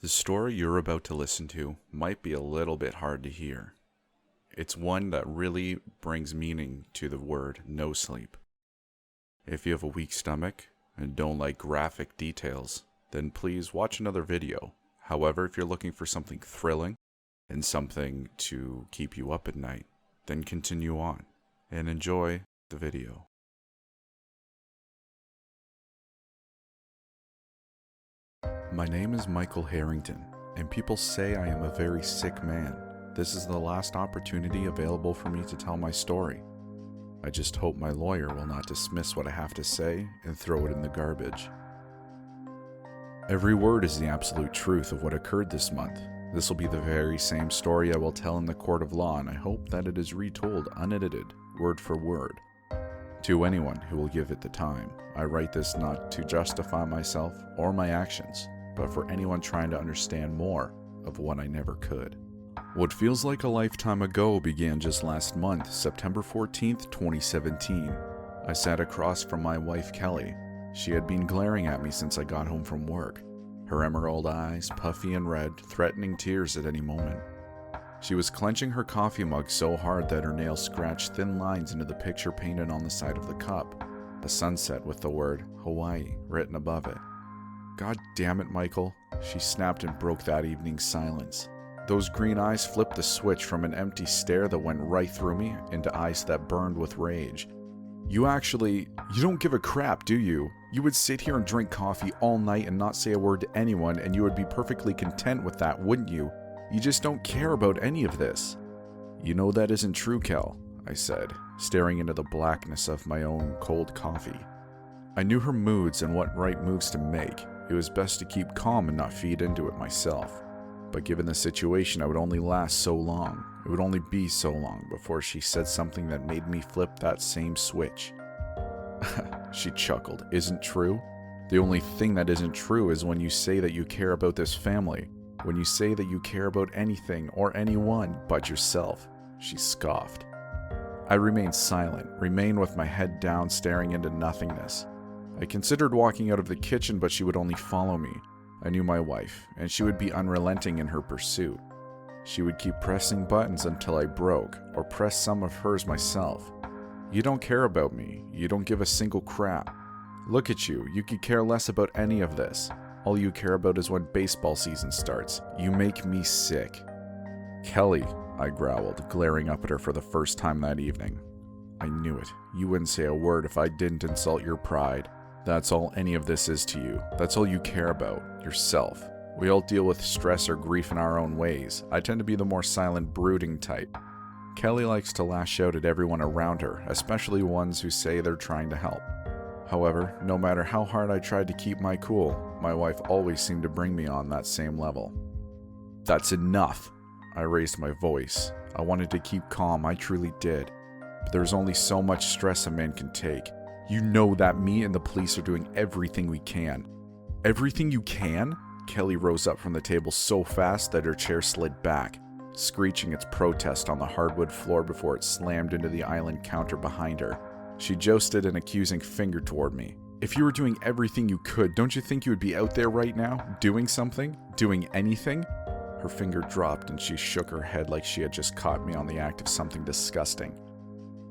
The story you're about to listen to might be a little bit hard to hear. It's one that really brings meaning to the word no sleep. If you have a weak stomach and don't like graphic details, then please watch another video. However, if you're looking for something thrilling and something to keep you up at night, then continue on and enjoy the video. My name is Michael Harrington, and people say I am a very sick man. This is the last opportunity available for me to tell my story. I just hope my lawyer will not dismiss what I have to say and throw it in the garbage. Every word is the absolute truth of what occurred this month. This will be the very same story I will tell in the court of law, and I hope that it is retold unedited, word for word. To anyone who will give it the time, I write this not to justify myself or my actions, but for anyone trying to understand more of what I never could. What feels like a lifetime ago began just last month, September 14th, 2017. I sat across from my wife, Kelly. She had been glaring at me since I got home from work, her emerald eyes puffy and red, threatening tears at any moment. She was clenching her coffee mug so hard that her nails scratched thin lines into the picture painted on the side of the cup, a sunset with the word Hawaii written above it. God damn it, Michael, she snapped and broke that evening's silence. Those green eyes flipped the switch from an empty stare that went right through me into eyes that burned with rage. You don't give a crap, do you? You would sit here and drink coffee all night and not say a word to anyone, and you would be perfectly content with that, wouldn't you? You just don't care about any of this. You know that isn't true, Kel, I said, staring into the blackness of my own cold coffee. I knew her moods and what right moves to make. It was best to keep calm and not feed into it myself. But given the situation, I would only last so long. It would only be so long before she said something that made me flip that same switch. She chuckled. Isn't true? The only thing that isn't true is when you say that you care about this family. When you say that you care about anything or anyone but yourself. She scoffed. I remained silent, remained with my head down, staring into nothingness. I considered walking out of the kitchen, but she would only follow me. I knew my wife, and she would be unrelenting in her pursuit. She would keep pressing buttons until I broke, or press some of hers myself. You don't care about me. You don't give a single crap. Look at you. You could care less about any of this. All you care about is when baseball season starts. You make me sick. Kelly, I growled, glaring up at her for the first time that evening. I knew it. You wouldn't say a word if I didn't insult your pride. That's all any of this is to you. That's all you care about. Yourself. We all deal with stress or grief in our own ways. I tend to be the more silent, brooding type. Kelly likes to lash out at everyone around her, especially ones who say they're trying to help. However, no matter how hard I tried to keep my cool, my wife always seemed to bring me on that same level. That's enough. I raised my voice. I wanted to keep calm, I truly did. But there's only so much stress a man can take. You know that me and the police are doing everything we can. Everything you can? Kelly rose up from the table so fast that her chair slid back, screeching its protest on the hardwood floor before it slammed into the island counter behind her. She jousted an accusing finger toward me. If you were doing everything you could, don't you think you would be out there right now, doing something? Doing anything? Her finger dropped and she shook her head like she had just caught me on the act of something disgusting.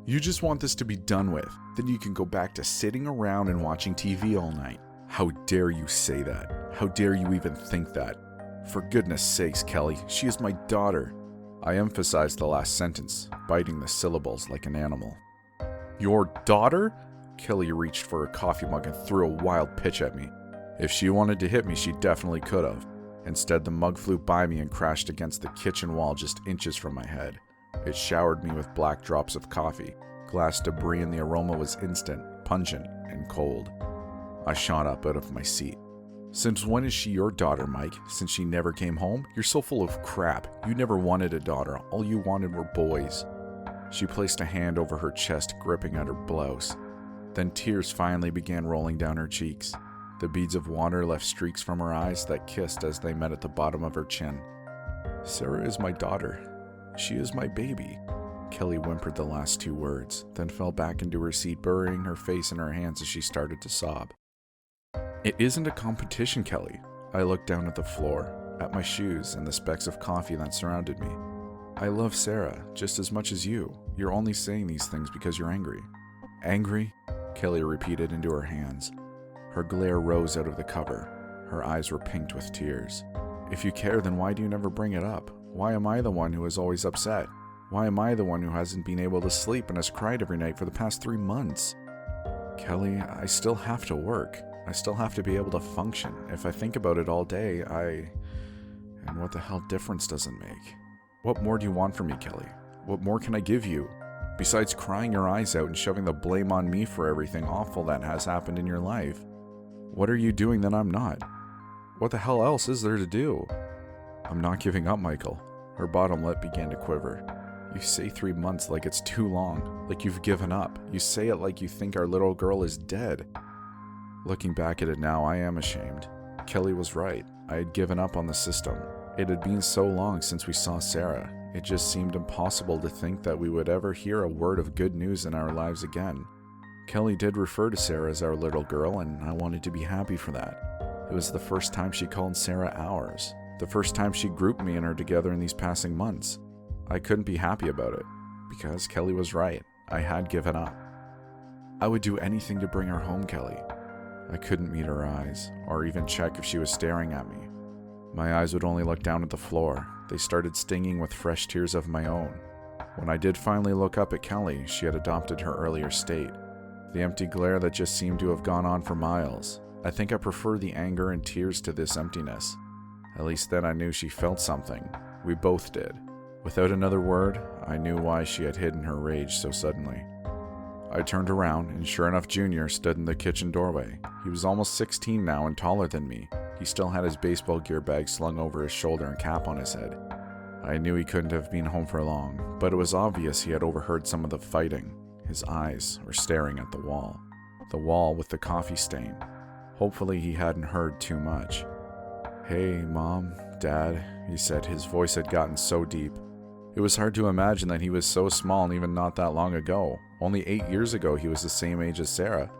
You just want this to be done with. Then you can go back to sitting around and watching TV all night. How dare you say that? How dare you even think that? For goodness sakes, Kelly, she is my daughter. I emphasized the last sentence, biting the syllables like an animal. Your daughter? Kelly reached for her coffee mug and threw a wild pitch at me. If she wanted to hit me, she definitely could have. Instead, the mug flew by me and crashed against the kitchen wall just inches from my head. It showered me with black drops of coffee, glass debris, and the aroma was instant, pungent, and cold. I shot up out of my seat. Since when is she your daughter, Mike? Since she never came home? You're so full of crap. You never wanted a daughter. All you wanted were boys. She placed a hand over her chest, gripping at her blouse. Then tears finally began rolling down her cheeks. The beads of water left streaks from her eyes that kissed as they met at the bottom of her chin. Sarah is my daughter. She is my baby. Kelly whimpered the last two words, then fell back into her seat, burying her face in her hands as she started to sob. It isn't a competition, Kelly. I looked down at the floor. at my shoes and the specks of coffee that surrounded me. I love Sarah just as much as you. You're only saying these things because you're angry. Angry? Kelly repeated into her hands. Her glare rose out of the cover. Her eyes were pinked with tears. If you care, then why do you never bring it up? Why am I the one who is always upset? Why am I the one who hasn't been able to sleep and has cried every night for the past 3 months? Kelly, I still have to work. I still have to be able to function. If I think about it all day, And what the hell difference does it make? What more do you want from me, Kelly? What more can I give you? Besides crying your eyes out and shoving the blame on me for everything awful that has happened in your life. What are you doing that I'm not? What the hell else is there to do? I'm not giving up, Michael. Her bottom lip began to quiver. You say 3 months like it's too long, like you've given up. You say it like you think our little girl is dead. Looking back at it now, I am ashamed. Kelly was right. I had given up on the system. It had been so long since we saw Sarah. It just seemed impossible to think that we would ever hear a word of good news in our lives again. Kelly did refer to Sarah as our little girl, and I wanted to be happy for that. It was the first time she called Sarah ours. The first time she grouped me and her together in these passing months. I couldn't be happy about it, because Kelly was right. I had given up. I would do anything to bring her home, Kelly. I couldn't meet her eyes, or even check if she was staring at me. My eyes would only look down at the floor. They started stinging with fresh tears of my own. When I did finally look up at Kelly, she had adopted her earlier state. The empty glare that just seemed to have gone on for miles. I think I prefer the anger and tears to this emptiness. At least then I knew she felt something. We both did. Without another word, I knew why she had hidden her rage so suddenly. I turned around, and sure enough, Junior stood in the kitchen doorway. He was almost 16 now and taller than me. He still had his baseball gear bag slung over his shoulder and cap on his head. I knew he couldn't have been home for long, but it was obvious he had overheard some of the fighting. His eyes were staring at the wall with the coffee stain. Hopefully he hadn't heard too much. "Hey, Mom, Dad," he said. His voice had gotten so deep. It was hard to imagine that he was so small and even not that long ago. Only 8 years ago he was the same age as Sarah.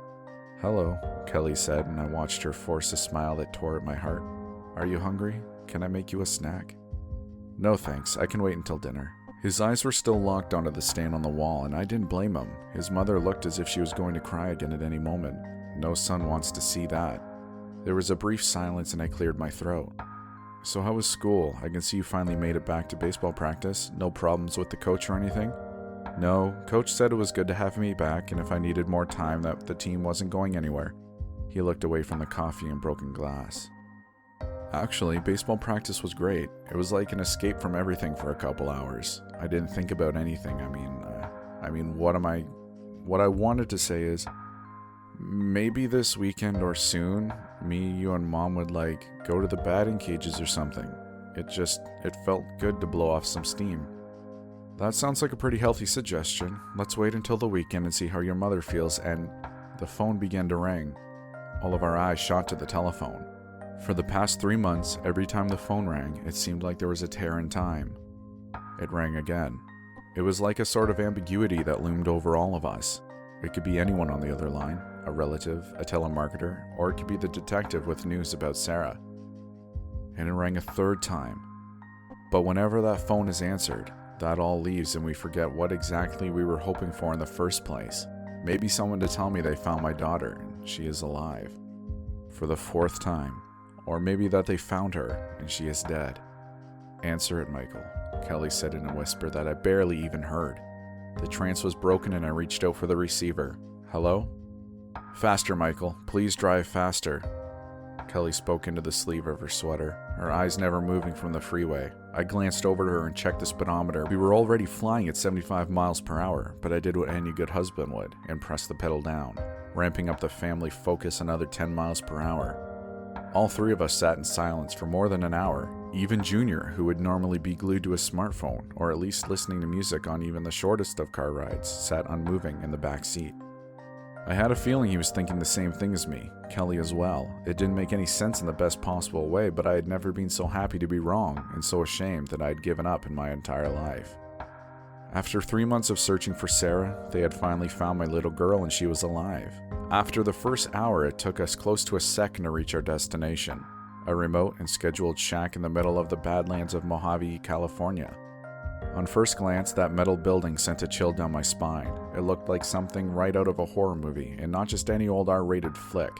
"Hello," Kelly said, and I watched her force a smile that tore at my heart. "Are you hungry? Can I make you a snack?" "No thanks, I can wait until dinner." His eyes were still locked onto the stain on the wall, and I didn't blame him. His mother looked as if she was going to cry again at any moment. No son wants to see that. There was a brief silence and I cleared my throat. "So how was school? I can see you finally made it back to baseball practice. No problems with the coach or anything?" "No, coach said it was good to have me back and if I needed more time that the team wasn't going anywhere." He looked away from the coffee and broken glass. "Actually, baseball practice was great. It was like an escape from everything for a couple hours. I didn't think about anything. What I wanted to say is, maybe this weekend or soon, me, you, and Mom would go to the batting cages or something. It felt good to blow off some steam." "That sounds like a pretty healthy suggestion. Let's wait until the weekend and see how your mother feels." And the phone began to ring. All of our eyes shot to the telephone. For the past 3 months, every time the phone rang, it seemed like there was a tear in time. It rang again. It was like a sort of ambiguity that loomed over all of us. It could be anyone on the other line, a relative, a telemarketer, or it could be the detective with news about Sarah. And it rang a third time. But whenever that phone is answered, that all leaves and we forget what exactly we were hoping for in the first place. Maybe someone to tell me they found my daughter and she is alive. For the 4th time. Or maybe that they found her and she is dead. "Answer it, Michael," Kelly said in a whisper that I barely even heard. The trance was broken and I reached out for the receiver. "Hello?" "Faster, Michael. Please drive faster." Kelly spoke into the sleeve of her sweater, her eyes never moving from the freeway. I glanced over to her and checked the speedometer. We were already flying at 75 miles per hour, but I did what any good husband would and pressed the pedal down, ramping up the family focus another 10 miles per hour. All 3 of us sat in silence for more than an hour. Even Junior, who would normally be glued to his smartphone, or at least listening to music on even the shortest of car rides, sat unmoving in the back seat. I had a feeling he was thinking the same thing as me, Kelly as well. It didn't make any sense in the best possible way, but I had never been so happy to be wrong, and so ashamed that I had given up in my entire life. After 3 months of searching for Sarah, they had finally found my little girl and she was alive. After the first hour, it took us close to a second to reach our destination. a remote and scheduled shack in the middle of the Badlands of Mojave, California. On first glance, that metal building sent a chill down my spine. It looked like something right out of a horror movie, and not just any old R-rated flick.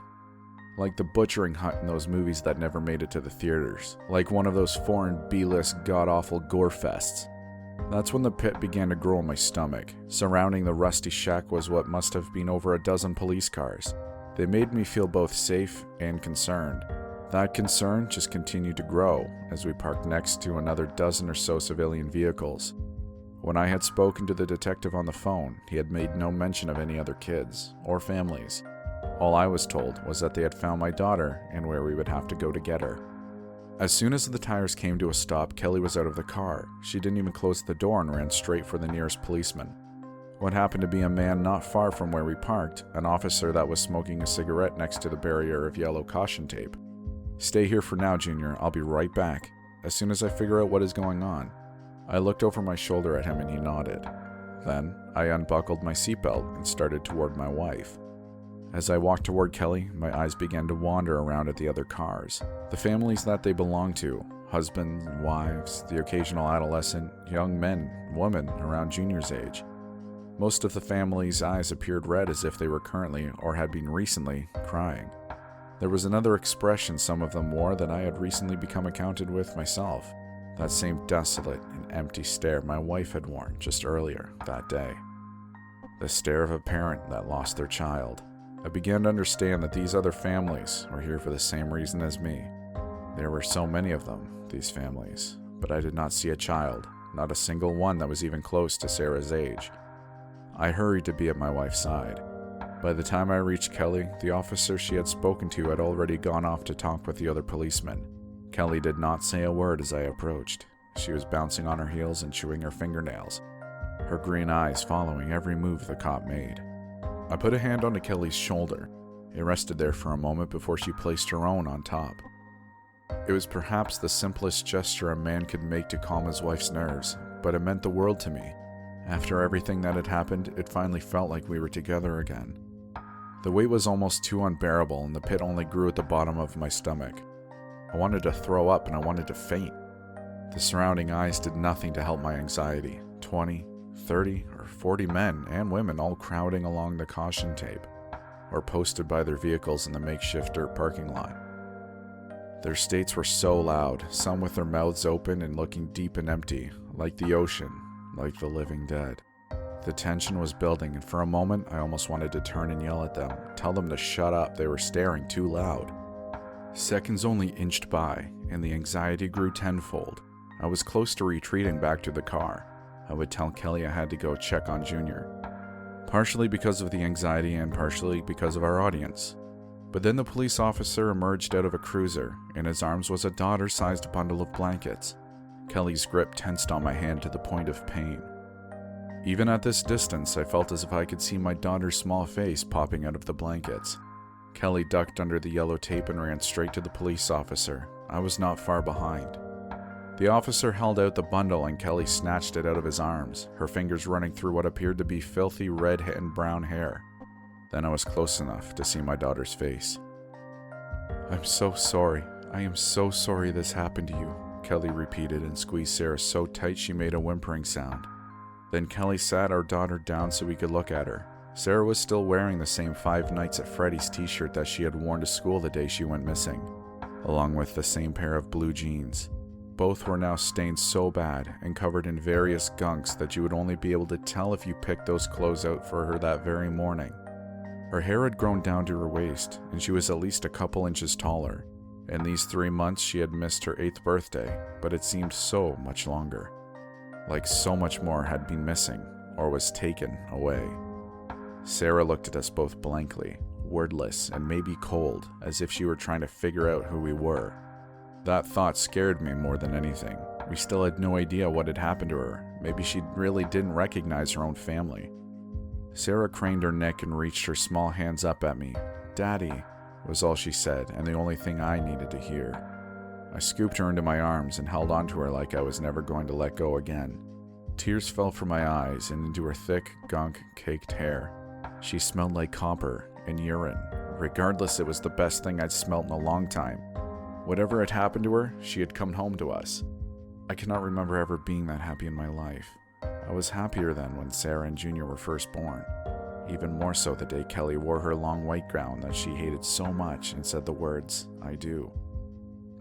Like the butchering hut in those movies that never made it to the theaters. Like one of those foreign B-list god-awful gore fests. That's when the pit began to grow in my stomach. Surrounding the rusty shack was what must have been over a dozen police cars. They made me feel both safe and concerned. That concern just continued to grow as we parked next to another dozen or so civilian vehicles. When I had spoken to the detective on the phone, he had made no mention of any other kids or families. All I was told was that they had found my daughter and where we would have to go to get her. As soon as the tires came to a stop, Kelly was out of the car. She didn't even close the door and ran straight for the nearest policeman. What happened to be a man not far from where we parked, an officer that was smoking a cigarette next to the barrier of yellow caution tape. "Stay here for now, Junior. I'll be right back. As soon as I figure out what is going on." I looked over my shoulder at him and he nodded. Then, I unbuckled my seatbelt and started toward my wife. As I walked toward Kelly, my eyes began to wander around at the other cars. The families that they belonged to, husbands, wives, the occasional adolescent, young men, women around Junior's age. Most of the family's eyes appeared red as if they were currently, or had been recently, crying. There was another expression some of them wore that I had recently become acquainted with myself. That same desolate and empty stare my wife had worn just earlier that day. The stare of a parent that lost their child. I began to understand that these other families were here for the same reason as me. There were so many of them, these families, but I did not see a child, not a single one that was even close to Sarah's age. I hurried to be at my wife's side. By the time I reached Kelly, the officer she had spoken to had already gone off to talk with the other policemen. Kelly did not say a word as I approached. She was bouncing on her heels and chewing her fingernails, her green eyes following every move the cop made. I put a hand onto Kelly's shoulder. It rested there for a moment before she placed her own on top. It was perhaps the simplest gesture a man could make to calm his wife's nerves, but it meant the world to me. After everything that had happened, it finally felt like we were together again. The weight was almost too unbearable, and the pit only grew at the bottom of my stomach. I wanted to throw up and I wanted to faint. The surrounding eyes did nothing to help my anxiety. 20, 30, or 40 men and women all crowding along the caution tape, or posted by their vehicles in the makeshift dirt parking lot. Their states were so loud, some with their mouths open and looking deep and empty, like the ocean, like the living dead. The tension was building, and for a moment I almost wanted to turn and yell at them, tell them to shut up, they were staring too loud. Seconds only inched by, and the anxiety grew tenfold. I was close to retreating back to the car. I would tell Kelly I had to go check on Junior. Partially because of the anxiety and partially because of our audience. But then the police officer emerged out of a cruiser. In his arms was a daughter-sized bundle of blankets. Kelly's grip tensed on my hand to the point of pain. Even at this distance, I felt as if I could see my daughter's small face popping out of the blankets. Kelly ducked under the yellow tape and ran straight to the police officer. I was not far behind. The officer held out the bundle and Kelly snatched it out of his arms, her fingers running through what appeared to be filthy red and brown hair. Then I was close enough to see my daughter's face. "I'm so sorry. I am so sorry this happened to you," Kelly repeated and squeezed Sarah so tight she made a whimpering sound. Then Kelly sat our daughter down so we could look at her. Sarah was still wearing the same Five Nights at Freddy's t-shirt that she had worn to school the day she went missing, along with the same pair of blue jeans. Both were now stained so bad and covered in various gunks that you would only be able to tell if you picked those clothes out for her that very morning. Her hair had grown down to her waist, and she was at least a couple inches taller. In these 3 months she had missed her 8th birthday, but it seemed so much longer. Like so much more had been missing, or was taken away. Sarah looked at us both blankly, wordless and maybe cold, as if she were trying to figure out who we were. That thought scared me more than anything. We still had no idea what had happened to her. Maybe she really didn't recognize her own family. Sarah craned her neck and reached her small hands up at me. "Daddy," was all she said, and the only thing I needed to hear. I scooped her into my arms and held onto her like I was never going to let go again. Tears fell from my eyes and into her thick, gunk-caked hair. She smelled like copper and urine. Regardless, it was the best thing I'd smelt in a long time. Whatever had happened to her, she had come home to us. I cannot remember ever being that happy in my life. I was happier than when Sarah and Junior were first born. Even more so the day Kelly wore her long white gown that she hated so much and said the words, "I do."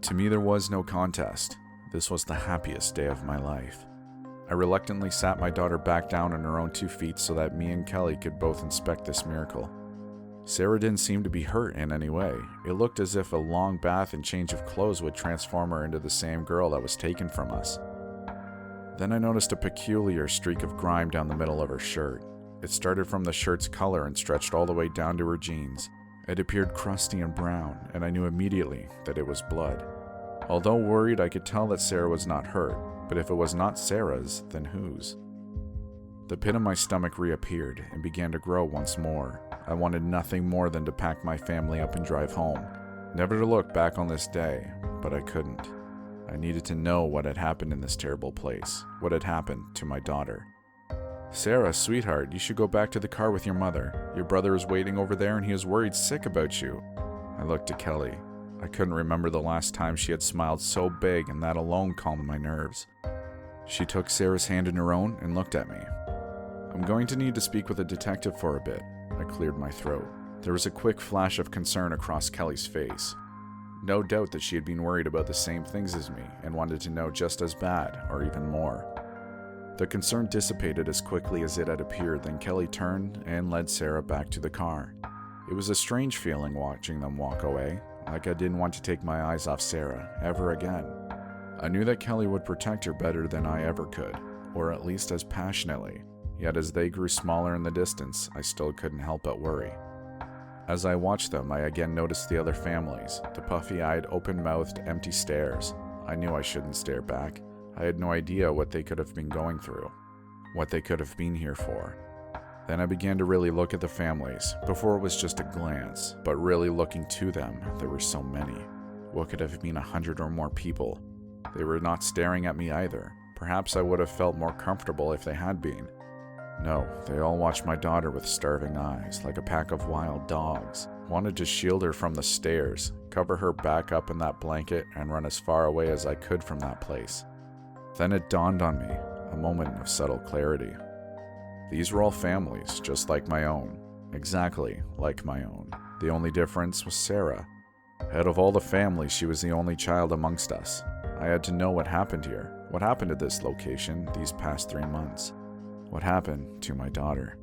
To me, there was no contest. This was the happiest day of my life. I reluctantly sat my daughter back down on her own 2 feet so that me and Kelly could both inspect this miracle. Sarah didn't seem to be hurt in any way. It looked as if a long bath and change of clothes would transform her into the same girl that was taken from us. Then I noticed a peculiar streak of grime down the middle of her shirt. It started from the shirt's color and stretched all the way down to her jeans. It appeared crusty and brown, and I knew immediately that it was blood. Although worried, I could tell that Sarah was not hurt, but if it was not Sarah's, then whose? The pit in my stomach reappeared and began to grow once more. I wanted nothing more than to pack my family up and drive home, never to look back on this day, but I couldn't. I needed to know what had happened in this terrible place, what had happened to my daughter. "Sarah, sweetheart, you should go back to the car with your mother. Your brother is waiting over there and he is worried sick about you." I looked to Kelly. I couldn't remember the last time she had smiled so big, and that alone calmed my nerves. She took Sarah's hand in her own and looked at me. "I'm going to need to speak with a detective for a bit." I cleared my throat. There was a quick flash of concern across Kelly's face. No doubt that she had been worried about the same things as me and wanted to know just as bad, or even more. The concern dissipated as quickly as it had appeared, then Kelly turned and led Sarah back to the car. It was a strange feeling watching them walk away, like I didn't want to take my eyes off Sarah ever again. I knew that Kelly would protect her better than I ever could, or at least as passionately. Yet as they grew smaller in the distance, I still couldn't help but worry. As I watched them, I again noticed the other families, the puffy-eyed, open-mouthed, empty stares. I knew I shouldn't stare back. I had no idea what they could have been going through, what they could have been here for. Then I began to really look at the families. Before it was just a glance, but really looking to them, there were so many. What could have been 100 or more people? They were not staring at me either. Perhaps I would have felt more comfortable if they had been. No, they all watched my daughter with starving eyes, like a pack of wild dogs, wanted to shield her from the stares, cover her back up in that blanket, and run as far away as I could from that place. Then it dawned on me, a moment of subtle clarity. These were all families, just like my own, exactly like my own. The only difference was Sarah. Out of all the families, she was the only child amongst us. I had to know what happened here, what happened at this location these past 3 months. What happened to my daughter?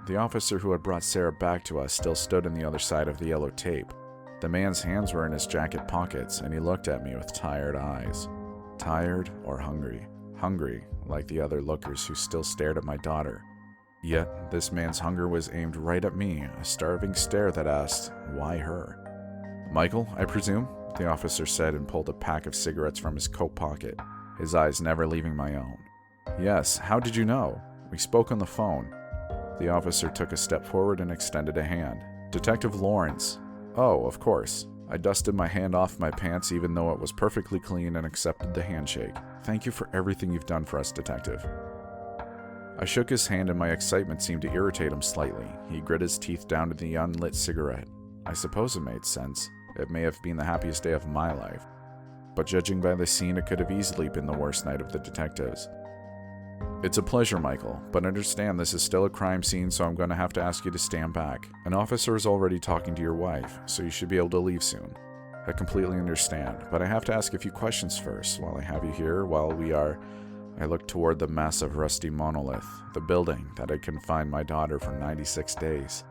The officer who had brought Sarah back to us still stood on the other side of the yellow tape. The man's hands were in his jacket pockets, and he looked at me with tired eyes. Tired or hungry. Hungry, like the other lookers who still stared at my daughter. Yet, this man's hunger was aimed right at me, a starving stare that asked, why her? "Michael, I presume?" the officer said and pulled a pack of cigarettes from his coat pocket, his eyes never leaving my own. "Yes, how did you know? We spoke on the phone." The officer took a step forward and extended a hand. "Detective Lawrence." "Oh, of course." I dusted my hand off my pants even though it was perfectly clean and accepted the handshake. "Thank you for everything you've done for us, Detective." I shook his hand and my excitement seemed to irritate him slightly. He grit his teeth down to the unlit cigarette. I suppose it made sense. It may have been the happiest day of my life. But judging by the scene, it could have easily been the worst night of the detectives. "It's a pleasure, Michael, but understand this is still a crime scene, so I'm going to have to ask you to stand back. An officer is already talking to your wife, so you should be able to leave soon. I completely understand, but I have to ask a few questions first while I have you here, I looked toward the massive rusty monolith, the building that had confined my daughter for 96 days.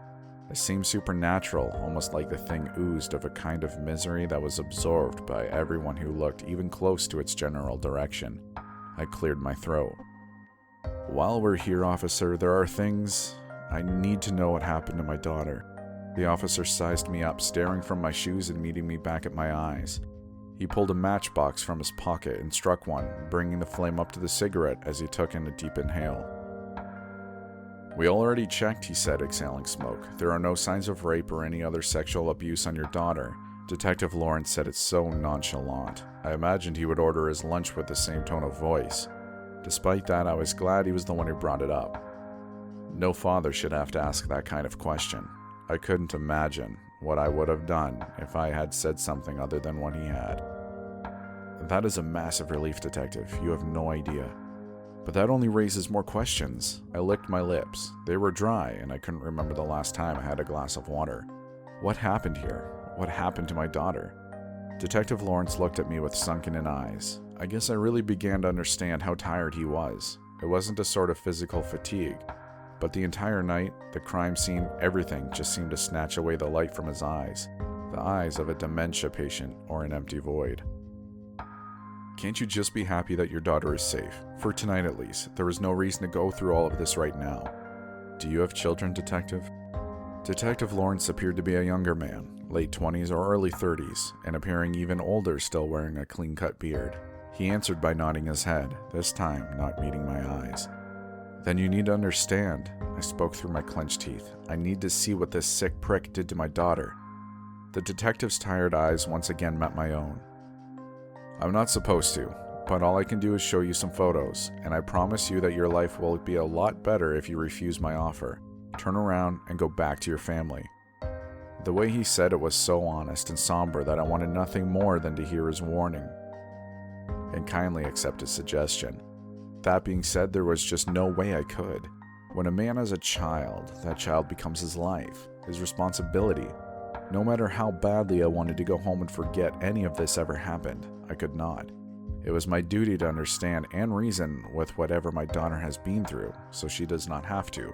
It seemed supernatural, almost like the thing oozed of a kind of misery that was absorbed by everyone who looked even close to its general direction. I cleared my throat. "While we're here, officer, there are things... I need to know what happened to my daughter." The officer sized me up, staring from my shoes and meeting me back at my eyes. He pulled a matchbox from his pocket and struck one, bringing the flame up to the cigarette as he took in a deep inhale. "We already checked," he said, exhaling smoke. "There are no signs of rape or any other sexual abuse on your daughter." Detective Lawrence said it so nonchalant. I imagined he would order his lunch with the same tone of voice. Despite that, I was glad he was the one who brought it up. No father should have to ask that kind of question. I couldn't imagine what I would have done if I had said something other than what he had. That is a massive relief, Detective. You have no idea. But that only raises more questions. I licked my lips. They were dry, and I couldn't remember the last time I had a glass of water. What happened here? What happened to my daughter? Detective Lawrence looked at me with sunken-in eyes. I guess I really began to understand how tired he was. It wasn't a sort of physical fatigue, but the entire night, the crime scene, everything just seemed to snatch away the light from his eyes. The eyes of a dementia patient or an empty void. Can't you just be happy that your daughter is safe? For tonight at least. There is no reason to go through all of this right now. Do you have children, Detective? Detective Lawrence appeared to be a younger man, late 20s or early 30s, and appearing even older still wearing a clean-cut beard. He answered by nodding his head, this time not meeting my eyes. Then you need to understand, I spoke through my clenched teeth. I need to see what this sick prick did to my daughter. The detective's tired eyes once again met my own. I'm not supposed to, but all I can do is show you some photos, and I promise you that your life will be a lot better if you refuse my offer. Turn around and go back to your family. The way he said it was so honest and somber that I wanted nothing more than to hear his warning and kindly accept his suggestion. That being said, there was just no way I could. When a man has a child, that child becomes his life, his responsibility. No matter how badly I wanted to go home and forget any of this ever happened, I could not. It was my duty to understand and reason with whatever my daughter has been through, so she does not have to.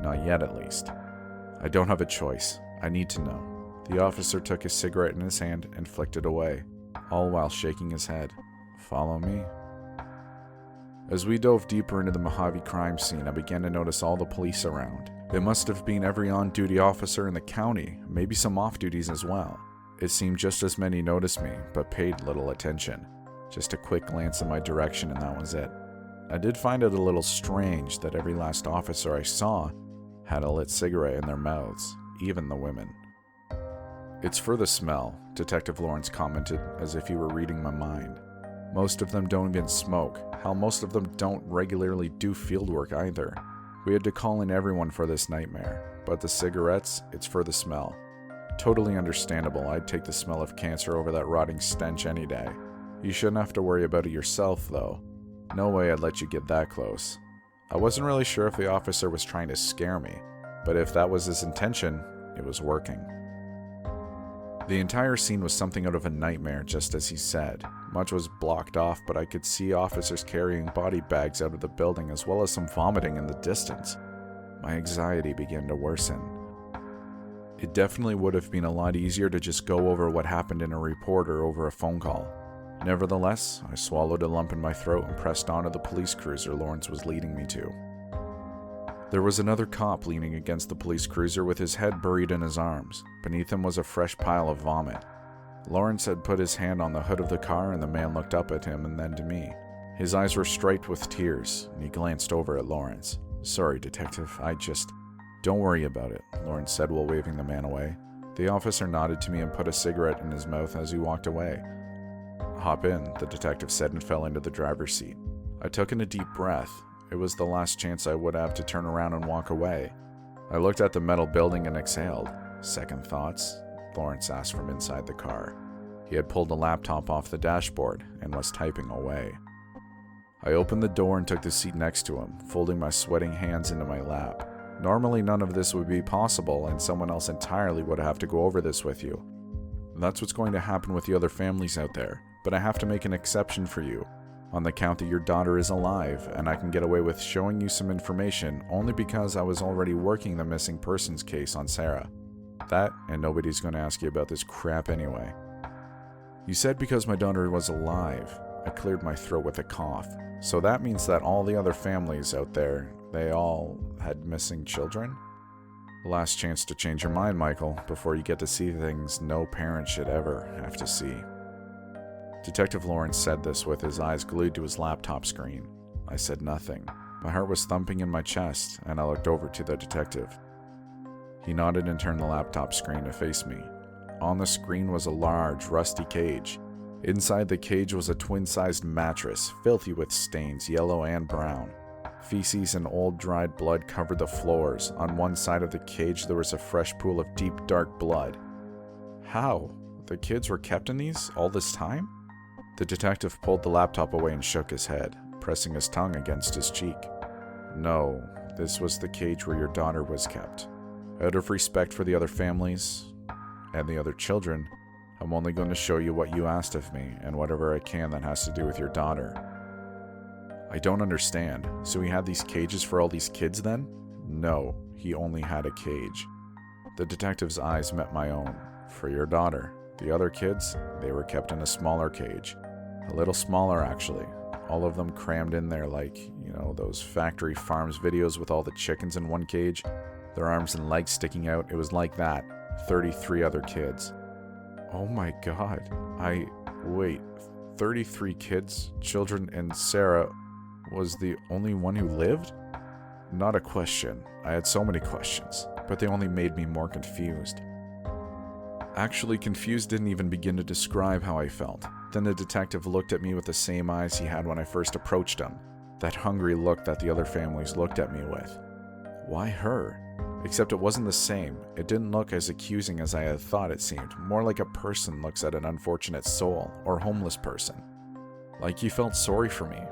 Not yet, at least. I don't have a choice. I need to know. The officer took his cigarette in his hand and flicked it away, all while shaking his head. Follow me? As we dove deeper into the Mojave crime scene, I began to notice all the police around. It must have been every on-duty officer in the county, maybe some off-duties as well. It seemed just as many noticed me, but paid little attention. Just a quick glance in my direction and that was it. I did find it a little strange that every last officer I saw had a lit cigarette in their mouths, even the women. It's for the smell, Detective Lawrence commented, as if he were reading my mind. Most of them don't even smoke. Hell, most of them don't regularly do field work either. We had to call in everyone for this nightmare, but the cigarettes, it's for the smell. Totally understandable. I'd take the smell of cancer over that rotting stench any day. You shouldn't have to worry about it yourself, though. No way I'd let you get that close. I wasn't really sure if the officer was trying to scare me, but if that was his intention, it was working. The entire scene was something out of a nightmare, just as he said. Much was blocked off, but I could see officers carrying body bags out of the building as well as some vomiting in the distance. My anxiety began to worsen. It definitely would have been a lot easier to just go over what happened in a report or over a phone call. Nevertheless, I swallowed a lump in my throat and pressed on to the police cruiser Lawrence was leading me to. There was another cop leaning against the police cruiser with his head buried in his arms. Beneath him was a fresh pile of vomit. Lawrence had put his hand on the hood of the car and the man looked up at him and then to me. His eyes were striped with tears and he glanced over at Lawrence. Sorry, Detective, Don't worry about it, Lawrence said while waving the man away. The officer nodded to me and put a cigarette in his mouth as he walked away. Hop in, the detective said and fell into the driver's seat. I took in a deep breath. It was the last chance I would have to turn around and walk away. I looked at the metal building and exhaled. Second thoughts? Lawrence asked from inside the car. He had pulled a laptop off the dashboard and was typing away. I opened the door and took the seat next to him, folding my sweating hands into my lap. Normally none of this would be possible and someone else entirely would have to go over this with you. That's what's going to happen with the other families out there, but I have to make an exception for you, on the count that your daughter is alive, and I can get away with showing you some information only because I was already working the missing persons case on Sarah. That, and nobody's going to ask you about this crap anyway. You said because my daughter was alive. I cleared my throat with a cough. So that means that all the other families out there, they all had missing children? Last chance to change your mind, Michael, before you get to see things no parent should ever have to see. Detective Lawrence said this with his eyes glued to his laptop screen. I said nothing. My heart was thumping in my chest, and I looked over to the detective. He nodded and turned the laptop screen to face me. On the screen was a large, rusty cage. Inside the cage was a twin-sized mattress, filthy with stains, yellow and brown. Feces and old dried blood covered the floors. On one side of the cage there was a fresh pool of deep dark blood. How? The kids were kept in these all this time? The detective pulled the laptop away and shook his head, pressing his tongue against his cheek. No, this was the cage where your daughter was kept. Out of respect for the other families and the other children, I'm only going to show you what you asked of me and whatever I can that has to do with your daughter. I don't understand. So he had these cages for all these kids then? No, he only had a cage. The detective's eyes met my own. For your daughter. The other kids, they were kept in a smaller cage. A little smaller, actually. All of them crammed in there like, those factory farms videos with all the chickens in one cage. Their arms and legs sticking out. It was like that. 33 other kids. Oh my god. Wait. 33 kids, children, and Sarah was the only one who lived? Not a question. I had so many questions, but they only made me more confused. Actually, confused didn't even begin to describe how I felt. Then the detective looked at me with the same eyes he had when I first approached him. That hungry look that the other families looked at me with. Why her? Except it wasn't the same. It didn't look as accusing as I had thought it seemed. More like a person looks at an unfortunate soul, or homeless person. Like he felt sorry for me.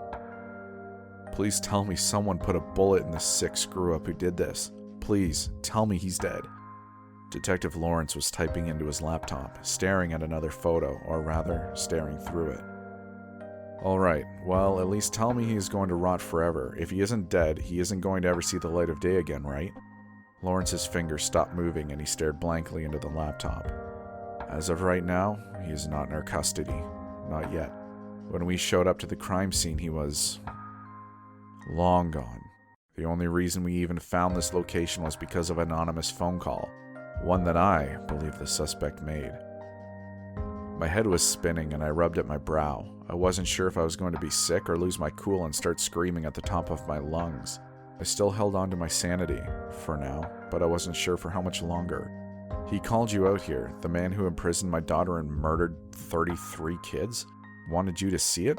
Please tell me someone put a bullet in the sick screw-up who did this. Please, tell me he's dead. Detective Lawrence was typing into his laptop, staring at another photo, or rather, staring through it. Alright, well, at least tell me he's going to rot forever. If he isn't dead, he isn't going to ever see the light of day again, right? Lawrence's fingers stopped moving and he stared blankly into the laptop. As of right now, he is not in our custody. Not yet. When we showed up to the crime scene, he was long gone. The only reason we even found this location was because of an anonymous phone call. One that I believe the suspect made. My head was spinning and I rubbed at my brow. I wasn't sure if I was going to be sick or lose my cool and start screaming at the top of my lungs. I still held on to my sanity, for now, but I wasn't sure for how much longer. He called you out here, the man who imprisoned my daughter and murdered 33 kids? Wanted you to see it?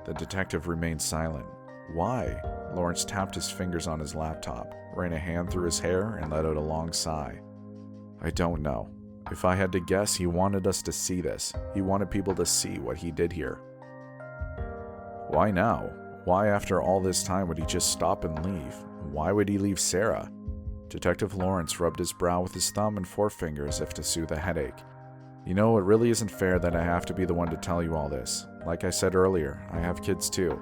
The detective remained silent. Why? Lawrence tapped his fingers on his laptop, ran a hand through his hair, and let out a long sigh. I don't know. If I had to guess, he wanted us to see this. He wanted people to see what he did here. Why now? Why after all this time would he just stop and leave? Why would he leave Sarah? Detective Lawrence rubbed his brow with his thumb and forefinger as if to soothe a headache. You know, it really isn't fair that I have to be the one to tell you all this. Like I said earlier, I have kids too.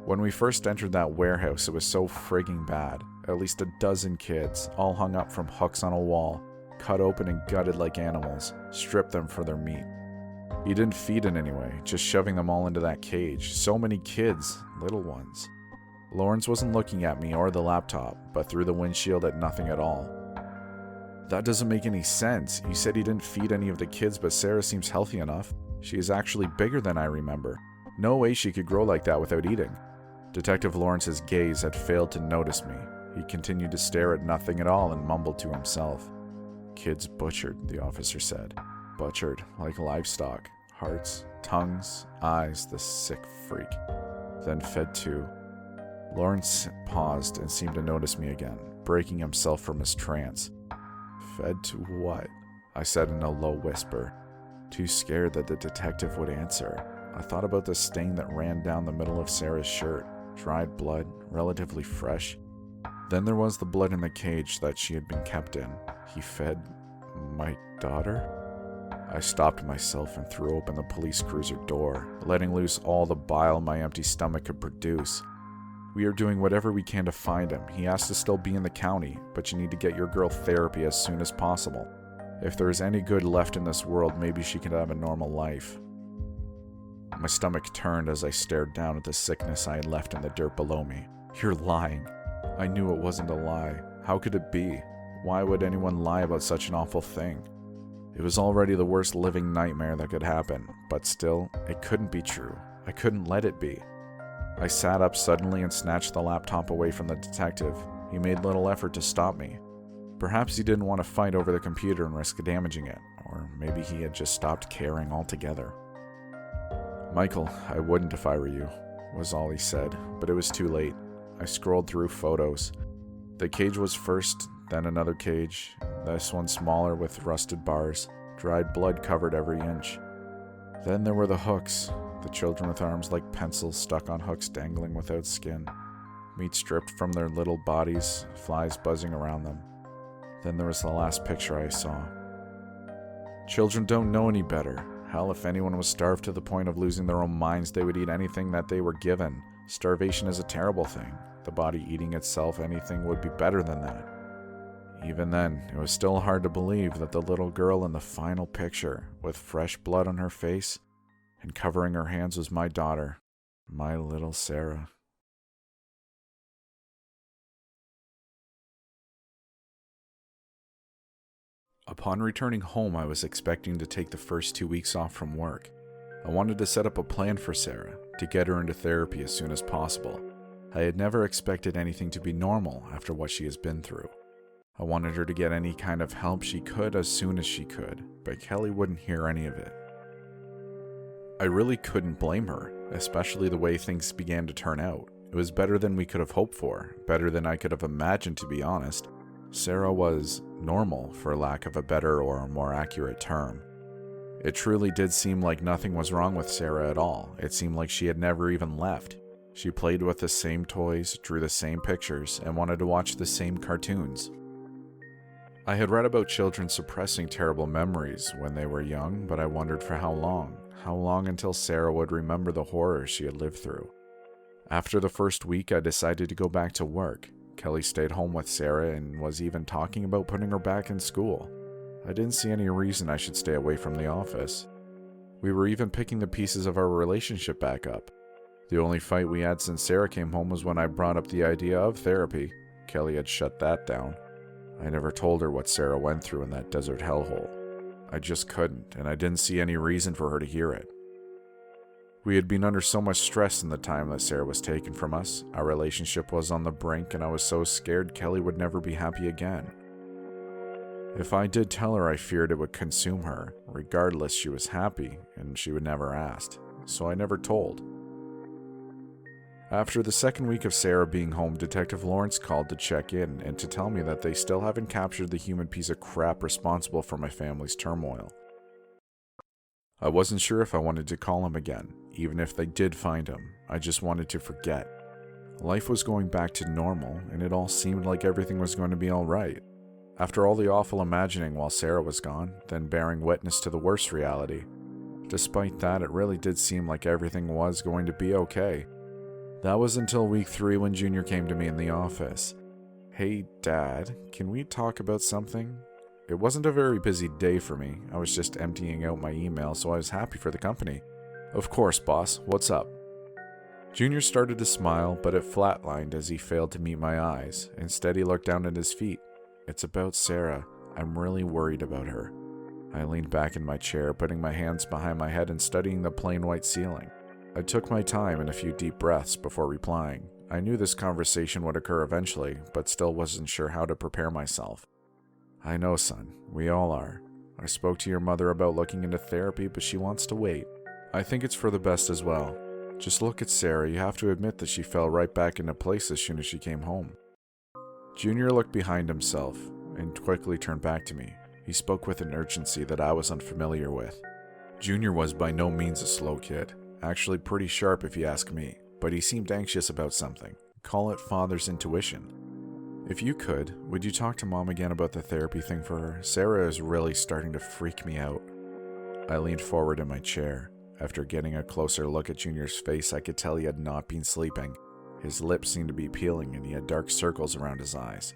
When we first entered that warehouse, it was so frigging bad. At least a dozen kids, all hung up from hooks on a wall, cut open and gutted like animals, stripped them for their meat. He didn't feed in any way, just shoving them all into that cage. So many kids, little ones. Lawrence wasn't looking at me or the laptop, but through the windshield at nothing at all. That doesn't make any sense. You said he didn't feed any of the kids, but Sarah seems healthy enough. She is actually bigger than I remember. No way she could grow like that without eating. Detective Lawrence's gaze had failed to notice me. He continued to stare at nothing at all and mumbled to himself. Kids butchered, the officer said. Butchered, like livestock. Hearts, tongues, eyes, the sick freak. Then fed too. Lawrence paused and seemed to notice me again, breaking himself from his trance. Fed to what? I said in a low whisper, too scared that the detective would answer. I thought about the stain that ran down the middle of Sarah's shirt. Dried blood, relatively fresh. Then there was the blood in the cage that she had been kept in. He fed my daughter? I stopped myself and threw open the police cruiser door, letting loose all the bile my empty stomach could produce. We are doing whatever we can to find him. He has to still be in the county, but you need to get your girl therapy as soon as possible. If there is any good left in this world, maybe she can have a normal life. My stomach turned as I stared down at the sickness I had left in the dirt below me. You're lying. I knew it wasn't a lie. How could it be? Why would anyone lie about such an awful thing? It was already the worst living nightmare that could happen, but still, it couldn't be true. I couldn't let it be. I sat up suddenly and snatched the laptop away from the detective. He made little effort to stop me. Perhaps he didn't want to fight over the computer and risk damaging it, or maybe he had just stopped caring altogether. Michael, I wouldn't if I were you, was all he said, but it was too late. I scrolled through photos. The cage was first, then another cage, this one smaller with rusted bars. dried blood covered every inch. Then there were the hooks, the children with arms like pencils stuck on hooks dangling without skin, meat stripped from their little bodies, flies buzzing around them. Then there was the last picture I saw. Children don't know any better. Hell, if anyone was starved to the point of losing their own minds, they would eat anything that they were given. Starvation is a terrible thing. The body eating itself, anything would be better than that. Even then, it was still hard to believe that the little girl in the final picture, with fresh blood on her face and covering her hands, was my daughter, my little Sarah. Upon returning home, I was expecting to take the first 2 weeks off from work. I wanted to set up a plan for Sarah, to get her into therapy as soon as possible. I had never expected anything to be normal after what she has been through. I wanted her to get any kind of help she could as soon as she could, but Kelly wouldn't hear any of it. I really couldn't blame her, especially the way things began to turn out. It was better than we could have hoped for, better than I could have imagined, to be honest. Sarah was normal, for lack of a better or more accurate term. It truly did seem like nothing was wrong with Sarah at all. It seemed like she had never even left. She played with the same toys, drew the same pictures, and wanted to watch the same cartoons. I had read about children suppressing terrible memories when they were young, but I wondered for how long until Sarah would remember the horrors she had lived through. After the first week, I decided to go back to work. Kelly stayed home with Sarah and was even talking about putting her back in school. I didn't see any reason I should stay away from the office. We were even picking the pieces of our relationship back up. The only fight we had since Sarah came home was when I brought up the idea of therapy. Kelly had shut that down. I never told her what Sarah went through in that desert hellhole. I just couldn't, and I didn't see any reason for her to hear it. We had been under so much stress in the time that Sarah was taken from us. Our relationship was on the brink, and I was so scared Kelly would never be happy again. If I did tell her, I feared it would consume her. Regardless, she was happy, and she would never ask, so I never told. After the second week of Sarah being home, Detective Lawrence called to check in and to tell me that they still haven't captured the human piece of crap responsible for my family's turmoil. I wasn't sure if I wanted to call him again. Even if they did find him, I just wanted to forget. Life was going back to normal, and it all seemed like everything was going to be alright. After all the awful imagining while Sarah was gone, then bearing witness to the worst reality. Despite that, it really did seem like everything was going to be okay. That was until week 3 when Junior came to me in the office. "Hey, Dad, can we talk about something?" It wasn't a very busy day for me. I was just emptying out my email, so I was happy for the company. "Of course, boss. What's up?" Junior started to smile, but it flatlined as he failed to meet my eyes. Instead, he looked down at his feet. "It's about Sarah. I'm really worried about her." I leaned back in my chair, putting my hands behind my head and studying the plain white ceiling. I took my time and a few deep breaths before replying. I knew this conversation would occur eventually, but still wasn't sure how to prepare myself. "I know, son. We all are. I spoke to your mother about looking into therapy, but she wants to wait. I think it's for the best as well. Just look at Sarah. You have to admit that she fell right back into place as soon as she came home." Junior looked behind himself and quickly turned back to me. He spoke with an urgency that I was unfamiliar with. Junior was by no means a slow kid. Actually pretty sharp if you ask me, but he seemed anxious about something. Call it father's intuition. "If you could, would you talk to Mom again about the therapy thing for her? Sarah is really starting to freak me out." I leaned forward in my chair. After getting a closer look at Junior's face, I could tell he had not been sleeping. His lips seemed to be peeling, and he had dark circles around his eyes.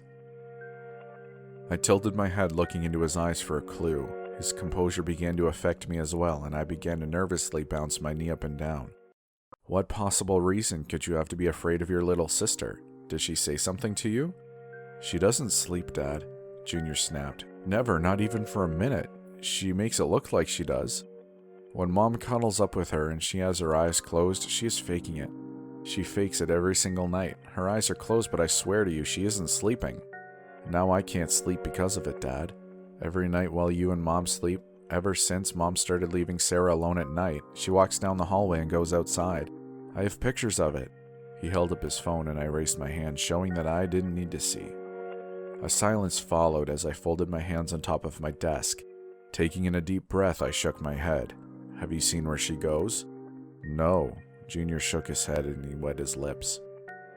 I tilted my head, looking into his eyes for a clue. His composure began to affect me as well, and I began to nervously bounce my knee up and down. "What possible reason could you have to be afraid of your little sister? Did she say something to you?" "She doesn't sleep, Dad," Junior snapped. "Never, not even for a minute. She makes it look like she does. When Mom cuddles up with her and she has her eyes closed, she is faking it. She fakes it every single night. Her eyes are closed, but I swear to you, she isn't sleeping. Now I can't sleep because of it, Dad. Every night while you and Mom sleep, ever since Mom started leaving Sarah alone at night, she walks down the hallway and goes outside. I have pictures of it." He held up his phone and I raised my hand, showing that I didn't need to see. A silence followed as I folded my hands on top of my desk. Taking in a deep breath, I shook my head. Have you seen where she goes? No. Junior shook his head and he wet his lips.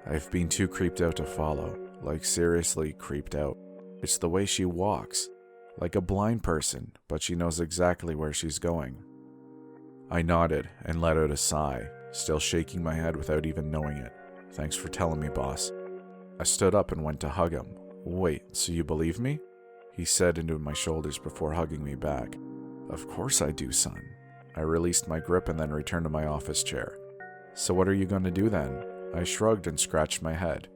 I've been too creeped out to follow. Like seriously creeped out. It's the way she walks. Like a blind person, but she knows exactly where she's going. I nodded and let out a sigh, still shaking my head without even knowing it. Thanks for telling me, boss. I stood up and went to hug him. Wait, so you believe me? He said into my shoulders before hugging me back. Of course I do, son. I released my grip and then returned to my office chair. So what are you going to do then? I shrugged and scratched my head.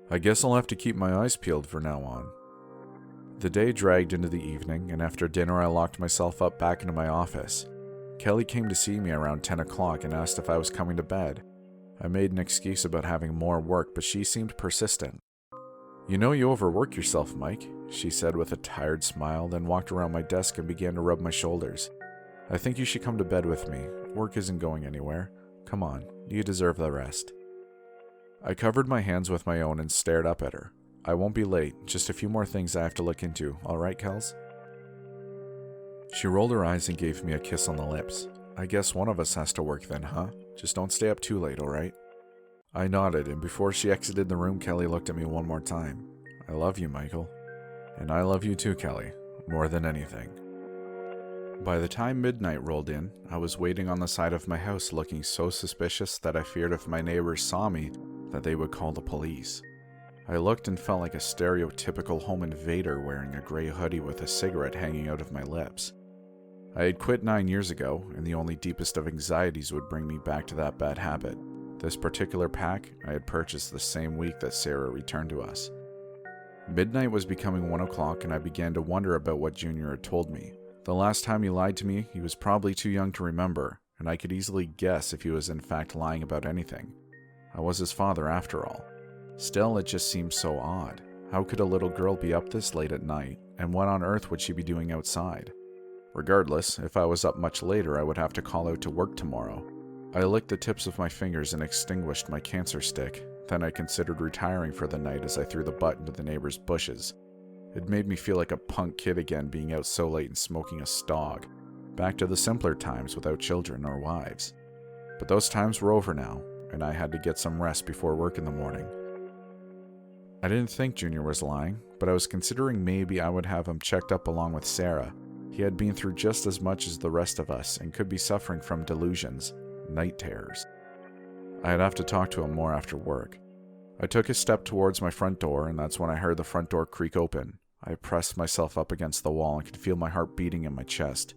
I guess I'll have to keep my eyes peeled from now on. The day dragged into the evening, and after dinner I locked myself up back into my office. Kelly came to see me around 10 o'clock and asked if I was coming to bed. I made an excuse about having more work, but she seemed persistent. You know you overwork yourself, Mike, she said with a tired smile, then walked around my desk and began to rub my shoulders. I think you should come to bed with me. Work isn't going anywhere. Come on, you deserve the rest. I covered my hands with my own and stared up at her. I won't be late, just a few more things I have to look into, alright, Kels? She rolled her eyes and gave me a kiss on the lips. I guess one of us has to work then, huh? Just don't stay up too late, alright? I nodded, and before she exited the room, Kelly looked at me one more time. I love you, Michael. And I love you too, Kelly. More than anything. By the time midnight rolled in, I was waiting on the side of my house looking so suspicious that I feared if my neighbors saw me, that they would call the police. I looked and felt like a stereotypical home invader wearing a gray hoodie with a cigarette hanging out of my lips. I had quit 9 years ago, and the only deepest of anxieties would bring me back to that bad habit. This particular pack I had purchased the same week that Sarah returned to us. Midnight was becoming 1 o'clock, and I began to wonder about what Junior had told me. The last time he lied to me, he was probably too young to remember, and I could easily guess if he was in fact lying about anything. I was his father after all. Still, it just seemed so odd. How could a little girl be up this late at night, and what on earth would she be doing outside? Regardless, if I was up much later, I would have to call out to work tomorrow. I licked the tips of my fingers and extinguished my cancer stick. Then I considered retiring for the night as I threw the butt into the neighbor's bushes. It made me feel like a punk kid again, being out so late and smoking a stog. Back to the simpler times without children or wives. But those times were over now, and I had to get some rest before work in the morning. I didn't think Junior was lying, but I was considering maybe I would have him checked up along with Sarah. He had been through just as much as the rest of us and could be suffering from delusions, night terrors. I'd have to talk to him more after work. I took a step towards my front door, and that's when I heard the front door creak open. I pressed myself up against the wall and could feel my heart beating in my chest.